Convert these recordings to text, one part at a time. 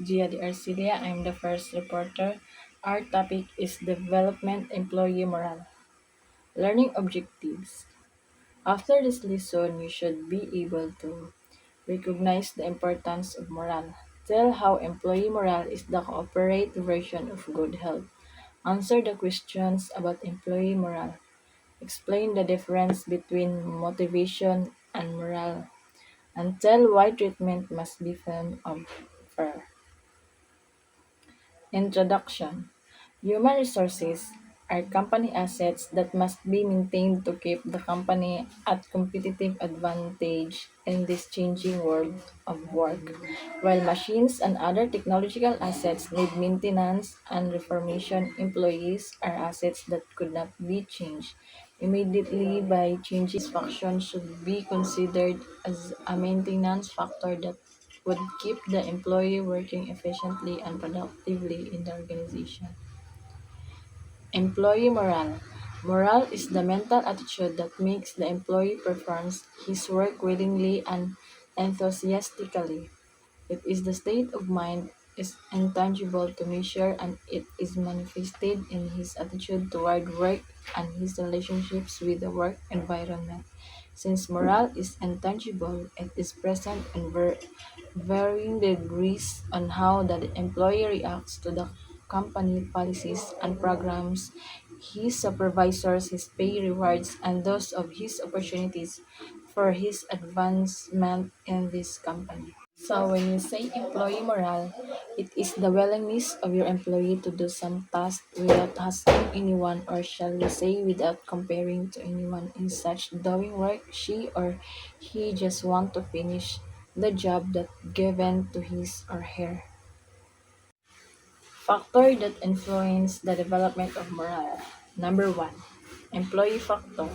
Gia de Arcilia. I'm the first reporter. Our topic is development employee morale. Learning objectives. After this lesson, you should be able to recognize the importance of morale. Tell how employee morale is the corporate version of good health. Answer the questions about employee morale. Explain the difference between motivation and morale. And tell why treatment must be firm of fair. Introduction: Human resources are company assets that must be maintained to keep the company at competitive advantage in this changing world of work. While machines and other technological assets need maintenance and reformation, employees are assets that could not be changed immediately by changing function should be considered as a maintenance factor that would keep the employee working efficiently and productively in the organization. Employee morale. Morale is the mental attitude that makes the employee performs his work willingly and enthusiastically. It is the state of mind is intangible to measure and it is manifested in his attitude toward work and his relationships with the work environment. Since morale is intangible, it is present in varying degrees on how the employee reacts to the company policies and programs, his supervisors, his pay rewards, and those of his opportunities for his advancement in this company. So when you say employee morale, it is the willingness of your employee to do some task without asking anyone, or shall we say without comparing to anyone in such doing work she or he just want to finish the job that given to his or her. Factor that influence the development of morale. Number one, employee factor.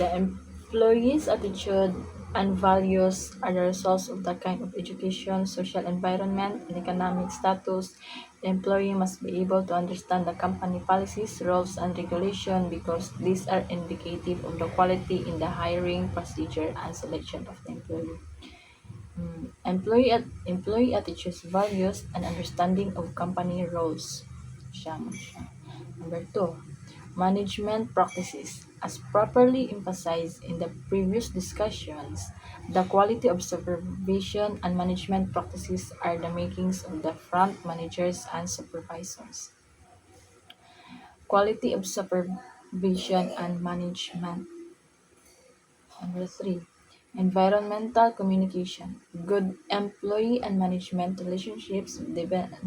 The employee's attitude and values are the results of the kind of education, social environment, and economic status. The employee must be able to understand the company policies, rules, and regulation because these are indicative of the quality in the hiring procedure and selection of the employee. Employee attitudes, values, and understanding of company roles. Siya mo siya. Number two, management practices. As properly emphasized in the previous discussions, the quality of supervision and management practices are the makings of the front managers and supervisors. Quality of supervision and management. Number three, environmental communication. Good employee and management relationships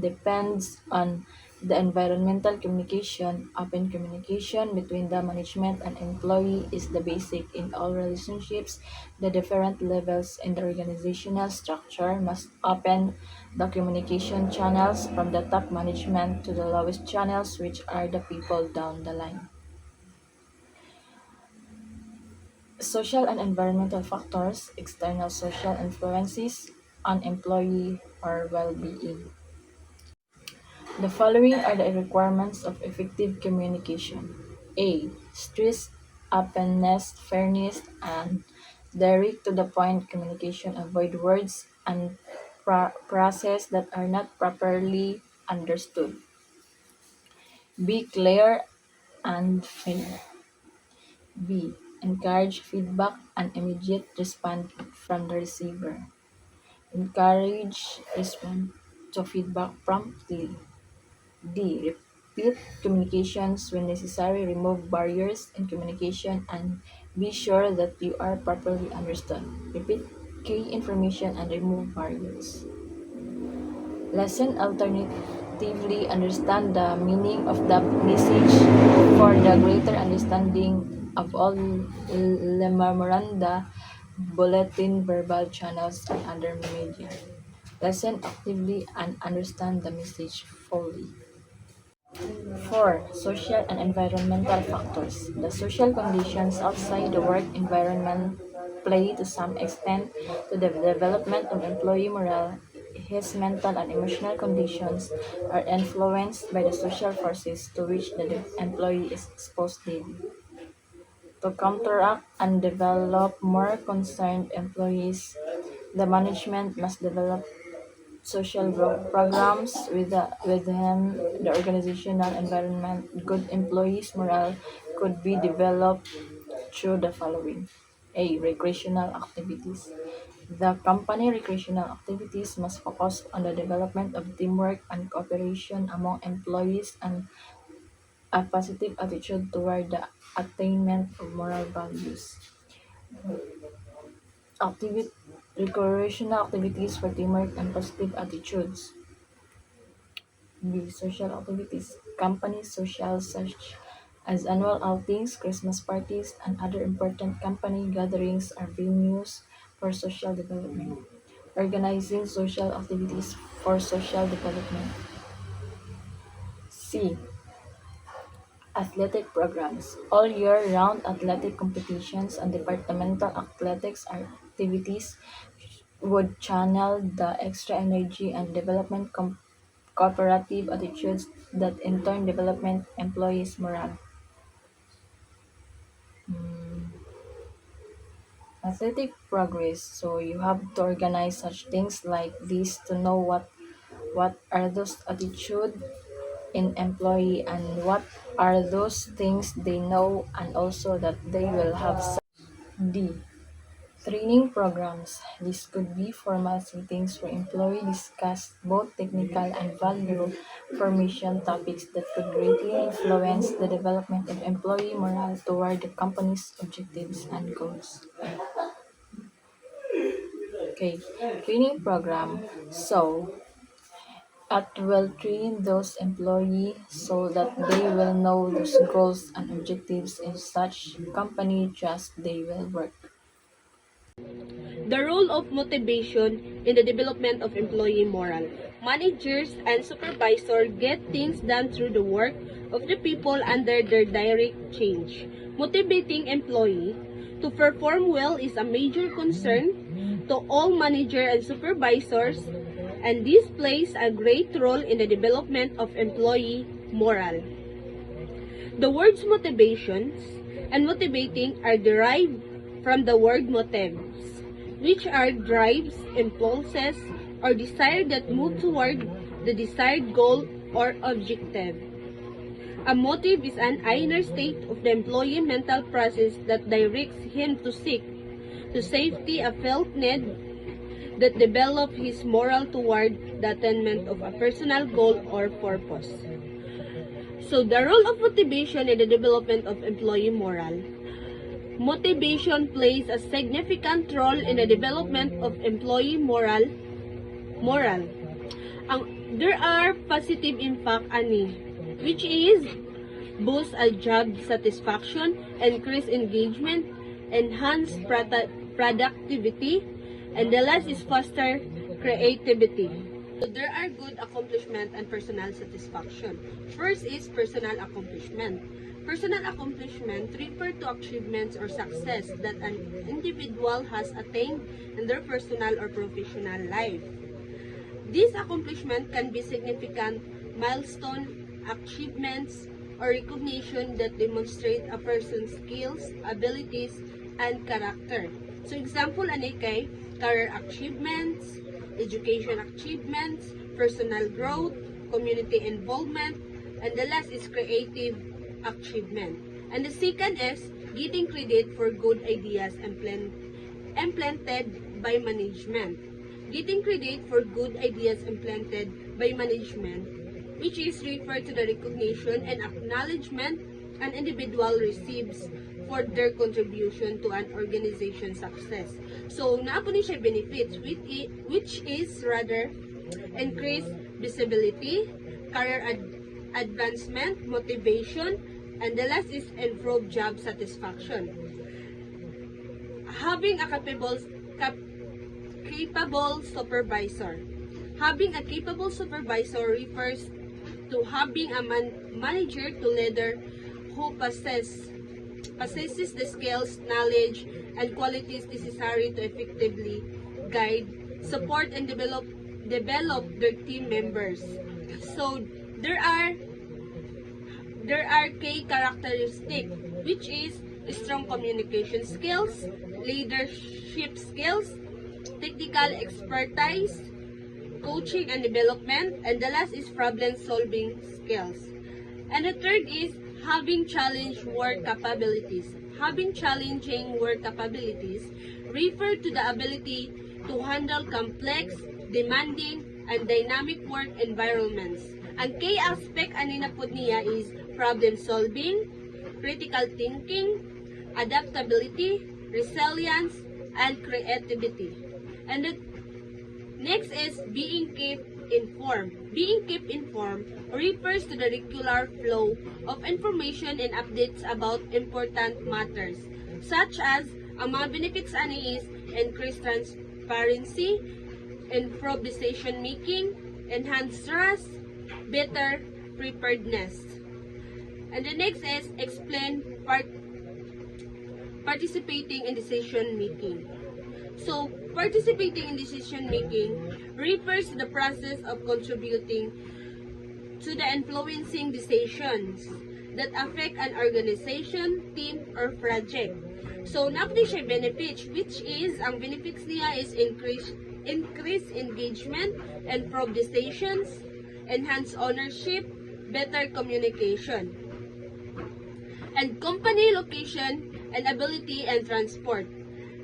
depends on the environmental communication. Open communication between the management and employee is the basic in all relationships. The different levels in the organizational structure must open the communication channels from the top management to the lowest channels, which are the people down the line. Social and environmental factors, external social influences on employee or well-being. The following are the requirements of effective communication. A. Stress, openness, fairness, and direct to the point communication. Avoid words and process that are not properly understood. Be clear and fair. B. Encourage feedback and immediate response from the receiver. Encourage response to feedback promptly. D. Repeat communications when necessary. Remove barriers in communication and be sure that you are properly understood. Repeat key information and remove barriers. Lesson alternatively understand the meaning of the message for the greater understanding of all memoranda, bulletin, verbal channels, and other media. Listen actively and understand the message fully. 4. Social and environmental factors. The social conditions outside the work environment play to some extent to the development of employee morale. His mental and emotional conditions are influenced by the social forces to which the employee is exposed daily. To counteract and develop more concerned employees, the management must develop social programs within the organizational environment. Good employees morale could be developed through the following. A. Recreational activities. The company recreational activities must focus on the development of teamwork and cooperation among employees and a positive attitude toward the attainment of moral values. Activity, recreational activities for teamwork and positive attitudes. B. Social activities. Company social such as annual outings, Christmas parties, and other important company gatherings are venues for social development. Organizing social activities for social development. C. Athletic programs. All year-round athletic competitions and departmental athletics activities would channel the extra energy and development cooperative attitudes that in turn development employees' morale. Athletic progress. So you have to organize such things like this to know what are those attitude in employee and what are those things they know and also that they will have D. Training programs. This could be formal settings where employees discuss both technical and value formation topics that could greatly influence the development of employee morale toward the company's objectives and goals. Okay, training program. So, it will train those employees so that they will know those goals and objectives in such company just they will work. The role of motivation in the development of employee morale. Managers and supervisors get things done through the work of the people under their direct change. Motivating employee to perform well is a major concern to all managers and supervisors, and this plays a great role in the development of employee morale. The words motivations and motivating are derived from the word motives, which are drives, impulses, or desire that move toward the desired goal or objective. A motive is an inner state of the employee mental process that directs him to seek to safety a felt need that develop his moral toward the attainment of a personal goal or purpose. So the role of motivation in the development of employee morale. Motivation plays a significant role in the development of employee morale. There are positive impact ani, which is boost a job satisfaction, increase engagement, enhance productivity, and the last is foster creativity. So there are good accomplishment and personal satisfaction. First is personal accomplishment. Personal accomplishment refer to achievements or success that an individual has attained in their personal or professional life. This accomplishment can be significant milestone, achievements, or recognition that demonstrate a person's skills, abilities, and character. So example ani kay career achievements, education achievements, personal growth, community involvement, and the last is creative achievement. And the second is getting credit for good ideas implemented by management. Getting credit for good ideas implemented by management, which is referred to the recognition and acknowledgement an individual receives for their contribution to an organization's success. So, napo ni siya benefits, which is rather increased visibility, career advancement, motivation, and the last is improved job satisfaction. Having a capable supervisor. Having a capable supervisor refers to having a manager to leader who possesses the skills, knowledge, and qualities necessary to effectively guide, support, and develop their team members. So there are key characteristics, which is strong communication skills, leadership skills, technical expertise, coaching and development, and the last is problem-solving skills. And the third is having challenge work capabilities. Having challenging work capabilities refer to the ability to handle complex, demanding, and dynamic work environments. Ang key aspect ani na pud niya is problem solving, critical thinking, adaptability, resilience, and creativity. And the next is being kept informed. Being kept informed refers to the regular flow of information and updates about important matters, such as ang mga benefits ani is increased transparency, improve decision making, enhance trust, better preparedness. And the next is explain participating in decision making. So, participating in decision making refers to the process of contributing to the influencing decisions that affect an organization, team, or project. So, napdi siya benefits, which is, ang benefits niya is increase engagement, improve decisions, enhance ownership, better communication. And company location and ability and transport.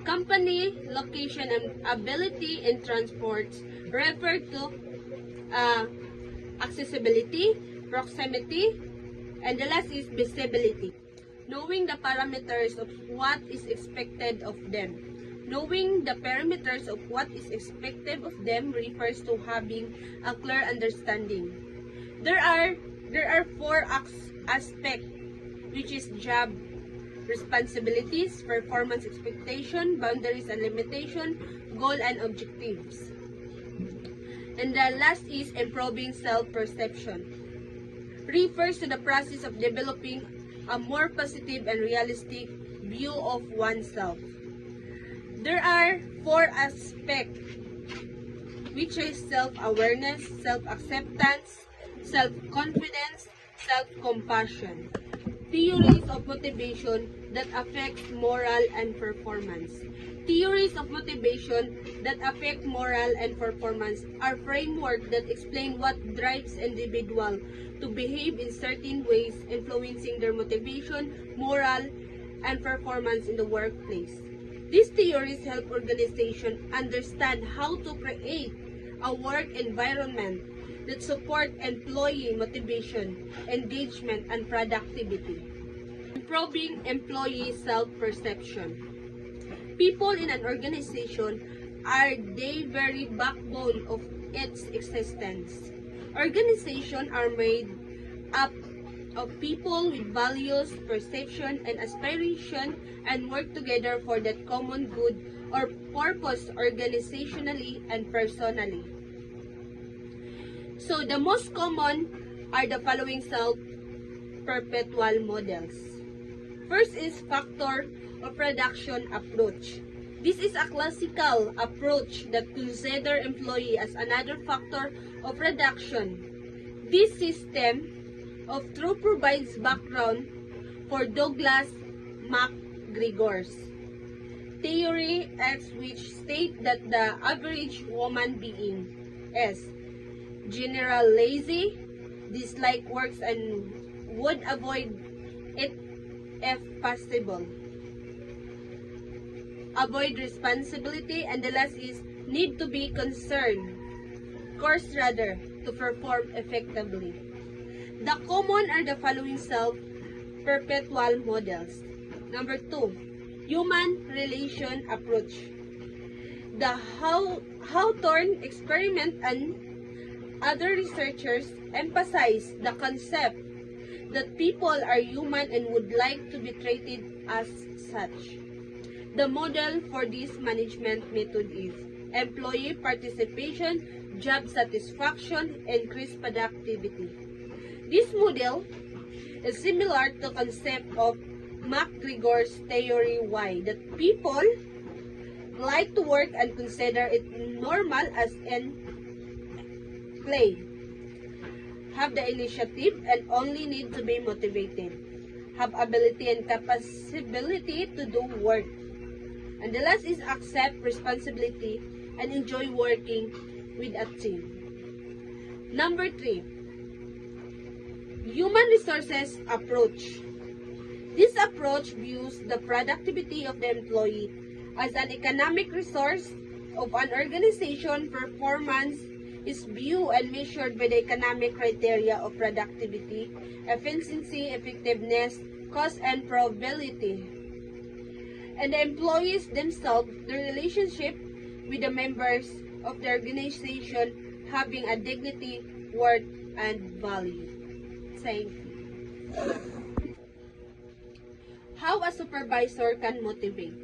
Company location and ability in transport refer to accessibility, proximity, and the last is visibility. Knowing the parameters of what is expected of them. Knowing the parameters of what is expected of them refers to having a clear understanding. There are four aspects, which is job responsibilities, performance expectation, boundaries and limitation, goal and objectives. And the last is improving self-perception. Refers to the process of developing a more positive and realistic view of oneself. There are four aspects, which is self-awareness, self-acceptance, self-confidence, self-compassion. Theories of motivation that affect moral and performance. Theories of motivation that affect moral and performance are frameworks that explain what drives individuals to behave in certain ways, influencing their motivation, moral, and performance in the workplace. These theories help organizations understand how to create a work environment that support employee motivation, engagement, and productivity. Improving employee self-perception. People in an organization are the very backbone of its existence. Organizations are made up of people with values, perception, and aspiration, and work together for that common good or purpose organizationally and personally. So, the most common are the following self-perpetual models. First is factor of production approach. This is a classical approach that considers employee as another factor of production. This system of truth provides background for Douglas MacGregor's theory, X, which state that the average woman being is general lazy, dislike works and would avoid it if possible. Avoid responsibility, and the last is need to be concerned, course rather, to perform effectively. The common are the following self-perpetual models. Number 2, human relation approach. The Hawthorne experiment and other researchers emphasize the concept that people are human and would like to be treated as such. The model for this management method is employee participation, job satisfaction, and increased productivity. This model is similar to the concept of MacGregor's theory Y, that people like to work and consider it normal as in play, have the initiative and only need to be motivated, have ability and capability to do work. And the last is accept responsibility and enjoy working with a team. Number 3, human resources approach. This approach views the productivity of the employee as an economic resource of an organization. Performance is viewed and measured by the economic criteria of productivity, efficiency, effectiveness, cost, and probability. And the employees themselves, the relationship with the members of the organization having a dignity, worth, and value. Thank you. How a supervisor can motivate.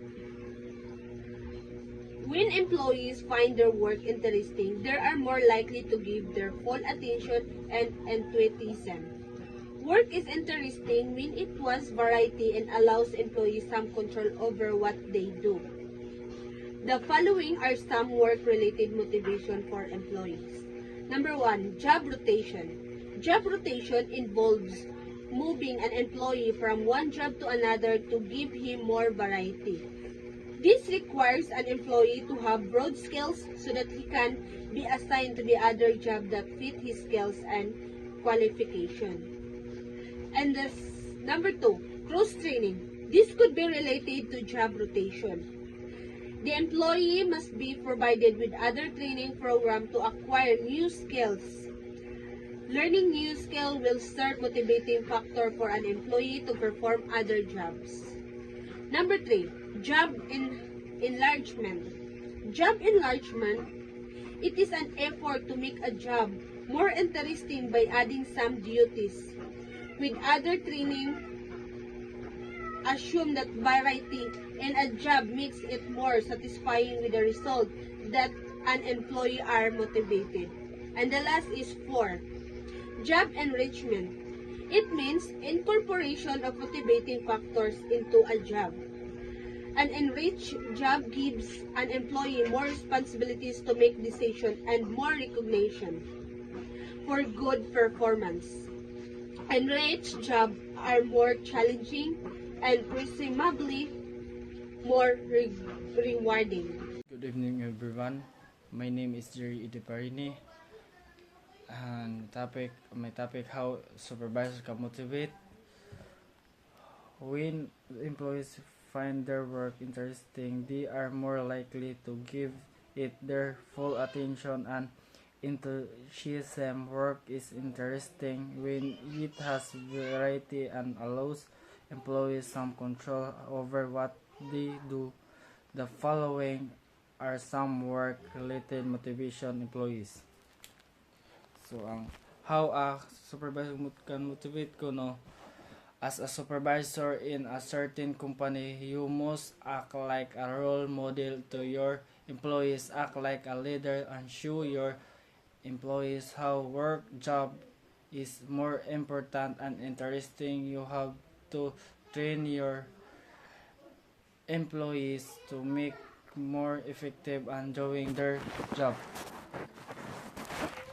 When employees find their work interesting, they are more likely to give their full attention and enthusiasm. Work is interesting when it has variety and allows employees some control over what they do. The following are some work-related motivation for employees. Number 1, job rotation. Job rotation involves moving an employee from one job to another to give him more variety. This requires an employee to have broad skills so that he can be assigned to the other job that fit his skills and qualification. And number 2, cross-training. This could be related to job rotation. The employee must be provided with other training program to acquire new skills. Learning new skill will serve motivating factor for an employee to perform other jobs. Number 3, job enlargement. Job enlargement, it is an effort to make a job more interesting by adding some duties. With other training, assume that variety in a job makes it more satisfying with the result that an employee are motivated. And the last is 4, job enrichment. It means incorporation of motivating factors into a job. An enriched job gives an employee more responsibilities to make decisions and more recognition for good performance. Enriched jobs are more challenging and presumably more rewarding. Good evening, everyone. My name is Jerry Ideparini. And my topic, how supervisors can motivate. When employees find their work interesting, they are more likely to give it their full attention and enthusiasm. Work is interesting when it has variety and allows employees some control over what they do. The following are some work-related motivation employees. So, how a supervisor can motivate ko, no? As a supervisor in a certain company, you must act like a role model to your employees, act like a leader, and show your employees how work job is more important and interesting. You have to train your employees to make more effective and doing their job.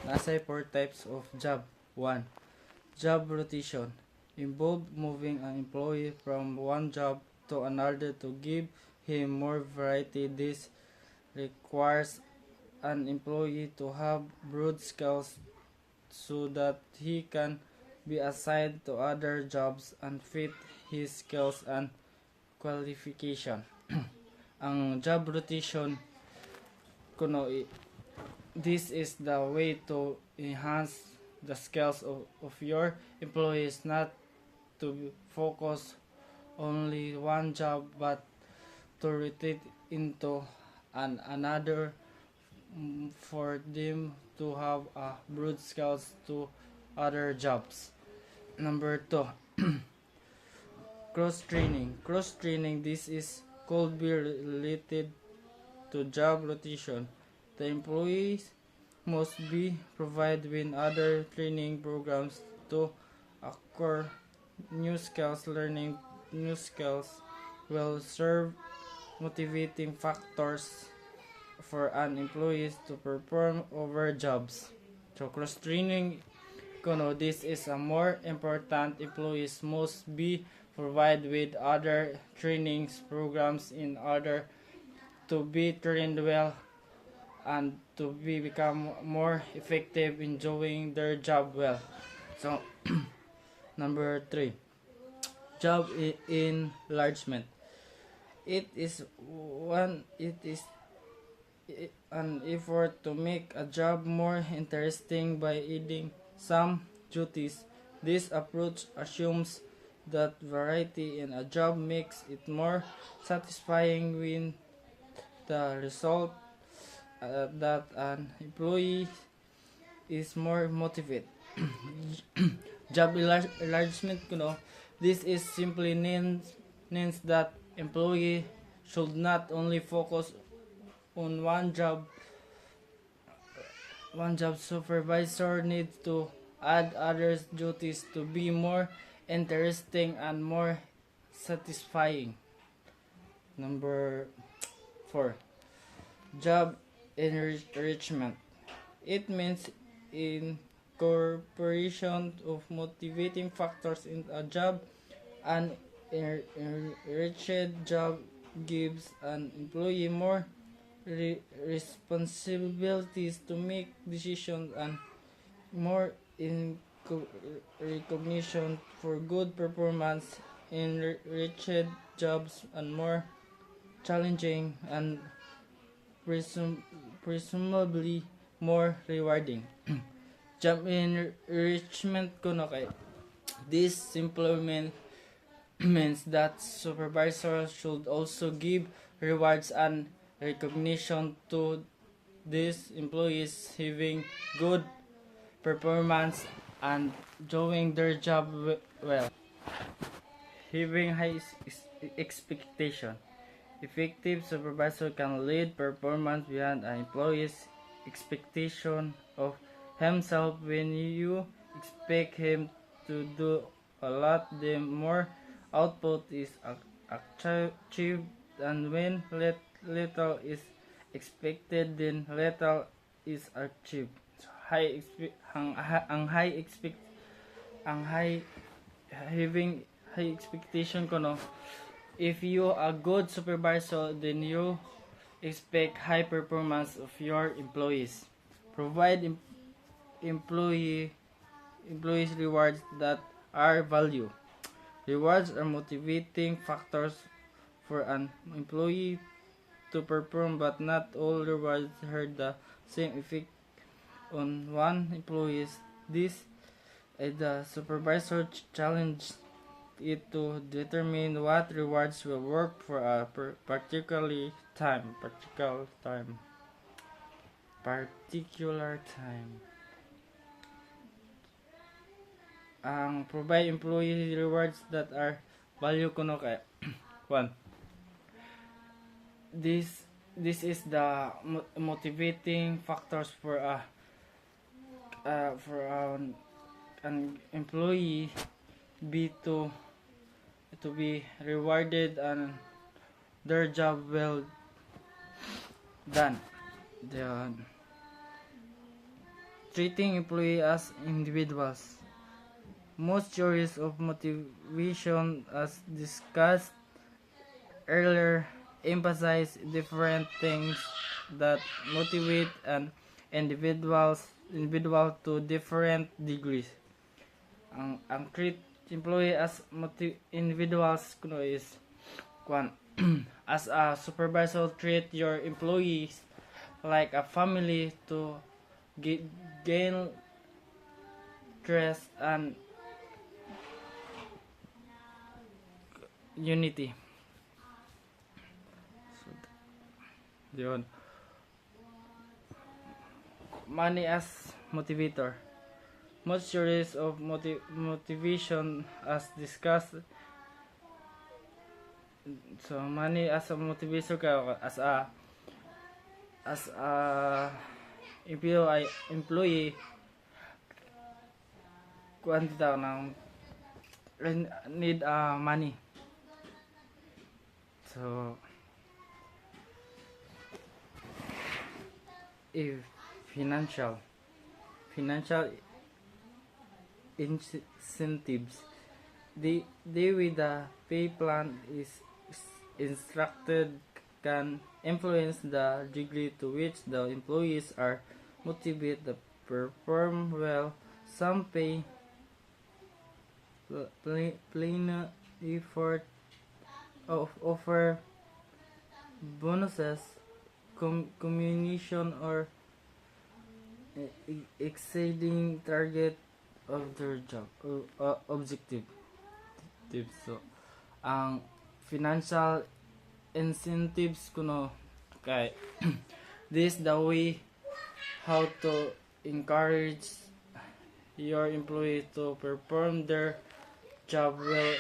Nasa 4 types of job. 1. Job rotation. Involve moving an employee from one job to another to give him more variety. This requires an employee to have broad skills so that he can be assigned to other jobs and fit his skills and qualification. Ang job rotation kuno, this is the way to enhance the skills of your employees, not to focus only one job but to rotate into another for them to have broad skills to other jobs. Number 2, cross-training. Cross-training, this is could be related to job rotation. The employees must be provided with other training programs to acquire new skills. Learning new skills will serve motivating factors for an employee to perform over jobs. So cross-training, this is a more important. Employees must be provided with other trainings programs in order to be trained well and to become more effective in doing their job well. So, number 3, job enlargement. It is an effort to make a job more interesting by adding some duties. This approach assumes that variety in a job makes it more satisfying when the result that an employee is more motivated. Job enlargement, this is simply means that employee should not only focus on one job. Supervisor needs to add other duties to be more interesting and more satisfying. Number 4, job enrichment. It means incorporation of motivating factors in a job. An enriched job gives an employee more responsibilities to make decisions and more recognition for good performance. Enriched jobs and more challenging and presumably more rewarding. Job enrichment kay this simply means that supervisors should also give rewards and recognition to these employees having good performance and doing their job well. Having high expectation. Effective supervisor can lead performance beyond an employee's expectation of himself. When you expect him to do a lot, the more output is achieved, and when little is expected, then little is achieved. So, having high expectation if you a good supervisor, then you expect high performance of your employees. Provide employees rewards that are value. Rewards are motivating factors for an employee to perform, but not all rewards have the same effect on one employee. This is the supervisor challenge it to determine what rewards will work for a particular time. Ang provide employee rewards that are value kay 1. This is the motivating factors for an employee be to be rewarded and their job well done. Then, treating employee as individuals. Most theories of motivation, as discussed earlier, emphasize different things that motivate an individual to different degrees. Ang treat employee as individuals is 1. As a supervisor, treat your employees like a family to gain trust and unity. So, yun. Money as motivator. Most theories of motivation, as discussed, so money as a motivator as a employee kuan ng need money. So if financial incentives, they with the pay plan is instructed can influence the degree to which the employees are motivated to perform well. Some pay plain effort offer bonuses, communication, or exceeding target of their job objective. So, ang financial incentives kuno kay this the way how to encourage your employee to perform their job well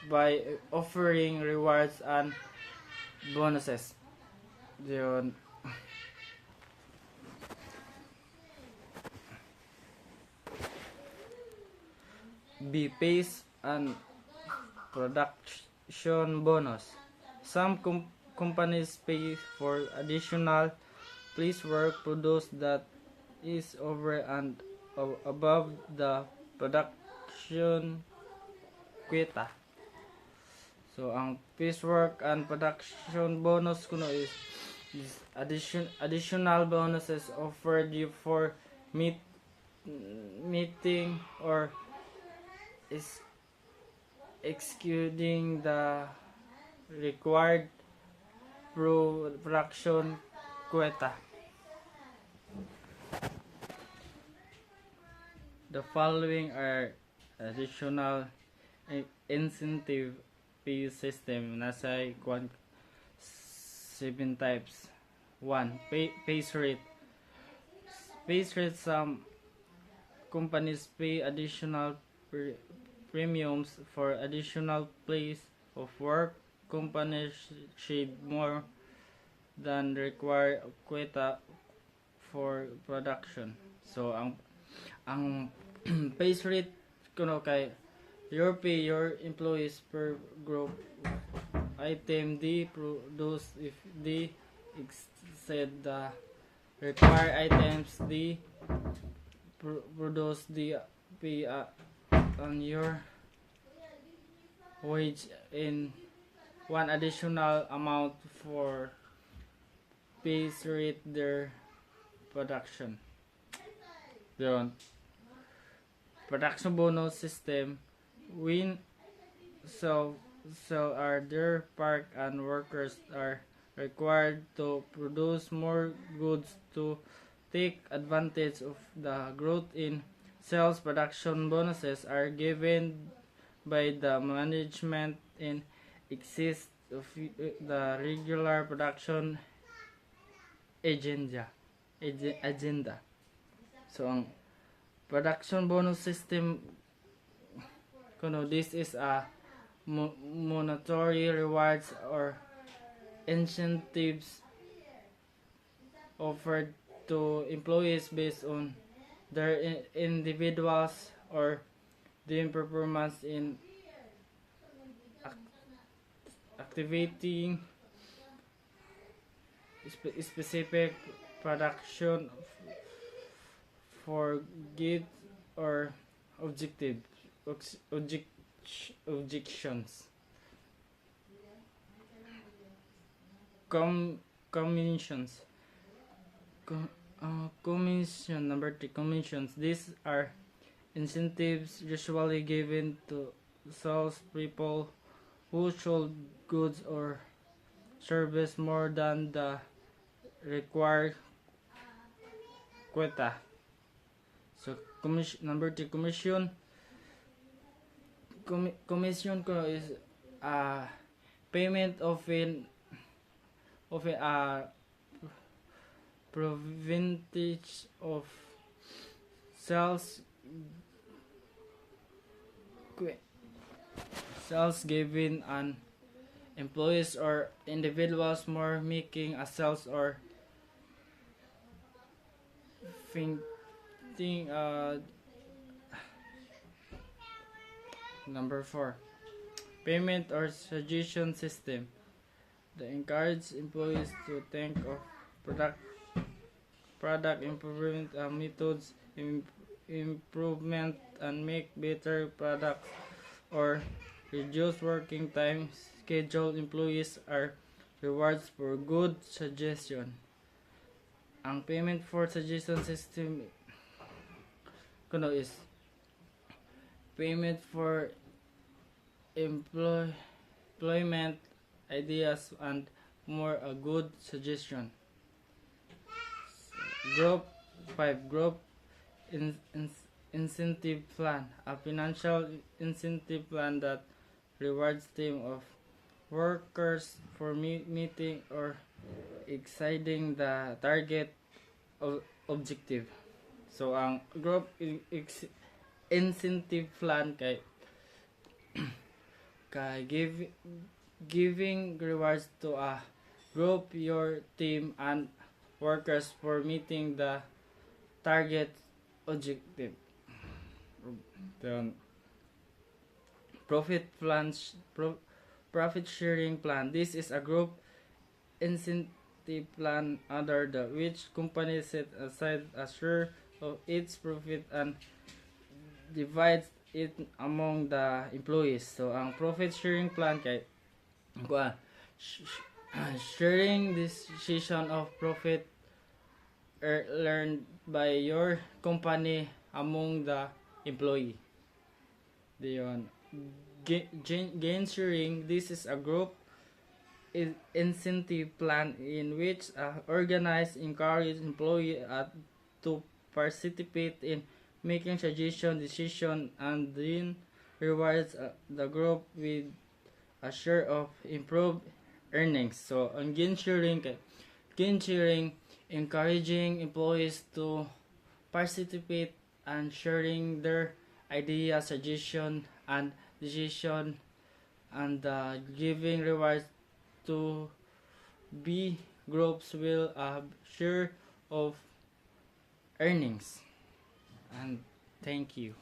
by offering rewards and bonuses. Yun. B. Pays and production bonus. Some companies pay for additional place work produced that is over and above the production quota. So, ang piecework and production bonus kuno is additional bonuses offered you for meeting or is executing the required production quota. The following are additional incentive pay system. Nasa 7 types. 1. Pays rate. Pays rate, some companies pay additional premiums for additional place of work. Companies should more than require quota for production. So ang pays rate kuno kay your pay your employees per group item they produce. If they exceed the required items, they produce the pay on your wage in one additional amount for pays rate their production. Yun. Production bonus system. When so are their park and workers are required to produce more goods to take advantage of the growth in sales. Production bonuses are given by the management in excess of the regular production agenda. So ang production bonus system kuno, this is a monetary rewards or incentives offered to employees based on their individuals or their performance in activating specific production for good or objections. Commissions. Commission number 3. Commissions. These are incentives usually given to salespeople who sold goods or service more than the required quota. So number 3, commission. Commission ko is payment of a percentage of sales given an employees or individuals more making a sales or thinking. Number 4, payment or suggestion system. They encourage employees to think of product improvement methods, improvement and make better products or reduce working time schedule. Employees are rewards for good suggestion. Ang payment for suggestion system kuno is payment for employment ideas and more a good suggestion. Group 5 Group incentive plan, a financial incentive plan that rewards team of workers for meeting or exceeding the target objective. So ang group incentive plan kay giving rewards to a group, your team and workers for meeting the target objective. Then profit plans, profit sharing plan. This is a group incentive plan under the which company set aside a share of its profit and divides it among the employees. So ang profit sharing plan kay sharing decision of profit learned by your company among the employee. Diyon. Gain sharing, this is a group incentive plan in which organize encourage employee to participate in making suggestion decision and then rewards the group with a share of improved earnings. So ang gain sharing encouraging employees to participate and sharing their ideas, suggestion and decision and giving rewards to B groups will share of earnings. And thank you.